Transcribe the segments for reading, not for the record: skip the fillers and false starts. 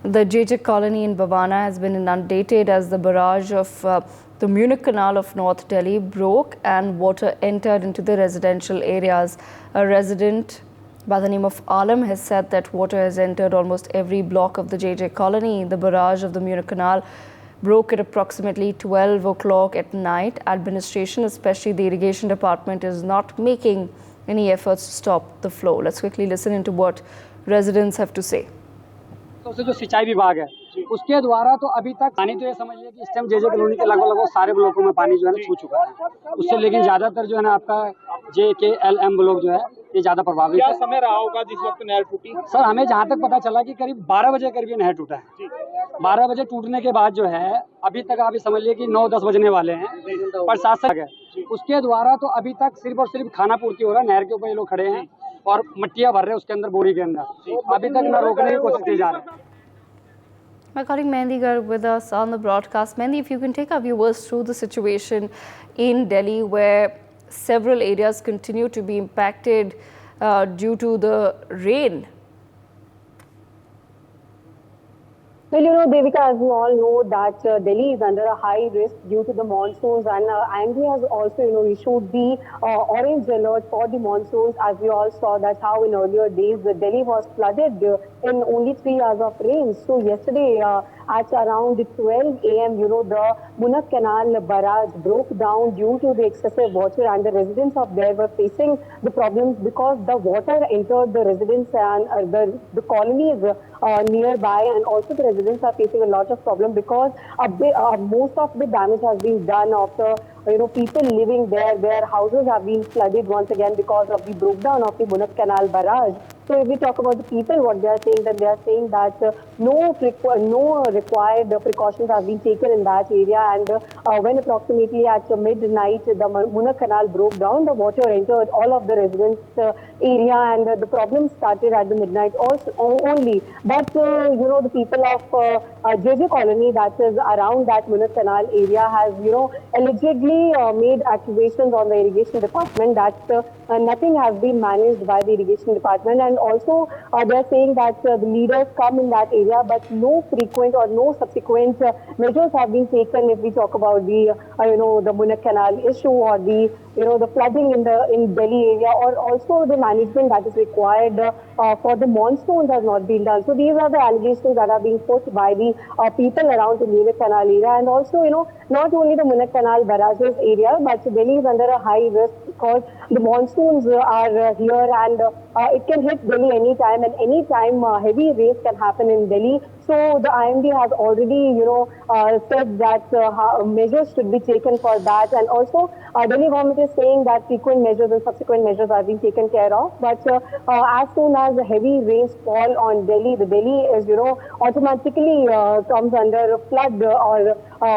The JJ colony in Bhavana has been inundated as the barrage of the Munich Canal of North Delhi broke and water entered into the residential areas. A resident by the name of Alam has said that water has entered almost every block of the JJ colony. The barrage of the Munich Canal broke at approximately 12 o'clock at night. Administration, especially the irrigation department, is not making any efforts to stop the flow. Let's quickly listen into what residents have to say. से जो सिंचाई विभाग है उसके द्वारा तो अभी तक पानी तो ये समझिए कि इस टाइम जेजे कॉलोनी के लगभग सारे ब्लॉकों में पानी जो है ना छू चुका है उससे, लेकिन ज्यादातर जो है ना आपका JKLM ब्लॉक जो है ये ज्यादा प्रभावित है। क्या समय रहा होगा जिस वक्त नहर टूटी? सर हमें जहाँ तक पता चला कि करीब 12 बजे करीब नहर टूटा है। 12 बजे टूटने के बाद जो है अभी तक आप समझिए कि 9-10 बजने वाले हैं। प्रशासन है उसके द्वारा तो अभी तक सिर्फ और सिर्फ खाना पूर्ति हो रहा है। नहर के ऊपर ये लोग खड़े हैं और मट्टियां भर रहे हैं उसके अंदर, बोरी के अंदर। अभी तक न रोकने की कोशिश की जा रही है। My colleague Mehndi Garg with us on the broadcast. Mehndi, if you can take our viewers through the situation in Delhi where several areas continue to be impacted due to the rain. Well, Devika, as we all know that Delhi is under a high risk due to the monsoons, and IMD has also, issued the orange alert for the monsoons. As we all saw that how in earlier days Delhi was flooded in only 3 hours of rain. So yesterday at around 12 a.m., the Munich Canal barrage broke down due to the excessive water, and the residents of there were facing the problems because the water entered the residents and the colonies nearby, and also the residents are facing a lot of problem because most of the damage has been done of the people living there. Their houses have been flooded once again because of the breakdown of the Munich Canal barrage. So if we talk about the people, what they are saying, that they are saying that no required precautions have been taken in that area, and when approximately at midnight the Munich Canal broke down, the water entered all of the residents area, and the problem started at the midnight also only. But the people of JJ colony that is around that Munich Canal area has allegedly made accusations on the irrigation department that nothing has been managed by the irrigation department, and also they are saying that the leaders come in that area but no frequent or no subsequent measures have been taken. If we talk about the the Munich Canal issue, or the the flooding in Delhi area, or also the management that is required for the monsoons has not been done. So these are the allegations that are being put by the people around the Munich Canal area, and also not only the Munich Canal barrages area, but Delhi is under a high risk because the monsoons are here, and it can hit Delhi anytime, and anytime heavy rains can happen in Delhi. So the IMD has already said that measures should be taken for that, and also Delhi government is saying that frequent measures and subsequent measures are being taken care of. But as soon as the heavy rains fall on Delhi, the Delhi is automatically comes under a flood, or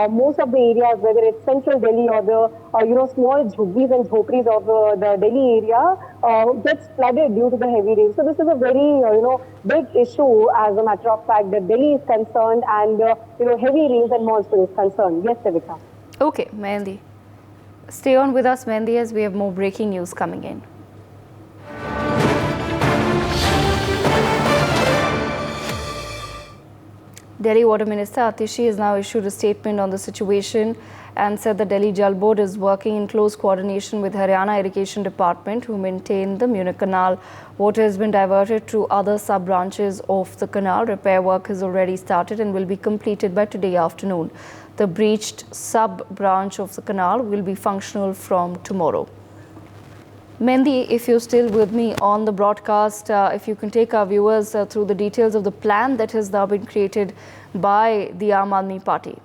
most of the areas, whether it's central Delhi or the small jhuggies and jhopris of the Delhi area, gets flooded due to the heavy rain. So this is a very big issue as a matter of fact that Delhi is concerned, and heavy rains and monsoon is concerned. Yes, Devika. Okay, Mehndi. Stay on with us, Mehndi, as we have more breaking news coming in. Delhi Water Minister Atishi has now issued a statement on the situation and said the Delhi Jal Board is working in close coordination with Haryana Irrigation Department, who maintain the Munich Canal. Water has been diverted to other sub-branches of the canal. Repair work has already started and will be completed by today afternoon. The breached sub-branch of the canal will be functional from tomorrow. Mehndi, if you're still with me on the broadcast, if you can take our viewers through the details of the plan that has now been created by the Aam Aadmi Party.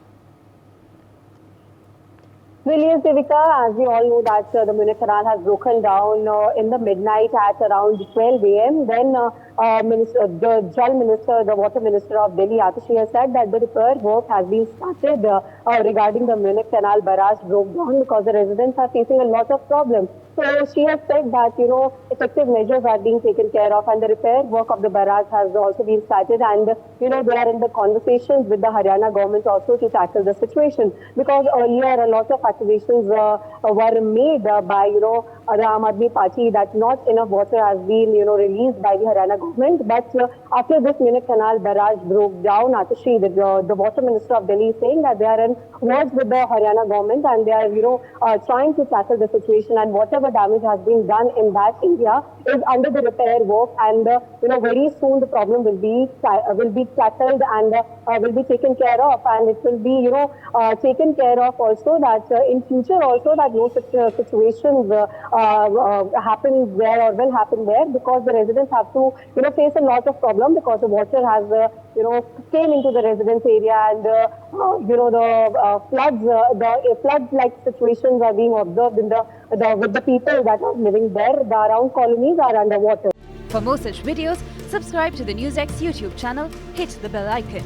Well, yes, Devika, as we all know that the Munich Canal has broken down in the midnight at around 12 a.m. Then the Jal Minister, the Water Minister of Delhi, Atishi, has said that the repair work has been started regarding the Munich Canal barrage broke down because the residents are facing a lot of problems. So she has said that, effective measures are being taken care of and the repair work of the barrage has also been started, and, they are in the conversations with the Haryana government also to tackle the situation, because earlier a lot of accusations were made by, the Aam Aadmi Party that not enough water has been, released by the Haryana government. But after this Munich Canal barrage broke down, Atishi, the water minister of Delhi, is saying that they are in words with the Haryana government and they are, trying to tackle the situation, and whatever damage has been done in that area is under the repair work, and very soon the problem will be tackled and will be taken care of, and it will be taken care of also that in future also that no such situations happen there or will happen there, because the residents have to face a lot of problem because the water has came into the residence area, and the floods flood like situations are being observed in with the people that are living there. The around colonies are underwater. For more such videos, subscribe to the NewsX YouTube channel, hit the bell icon.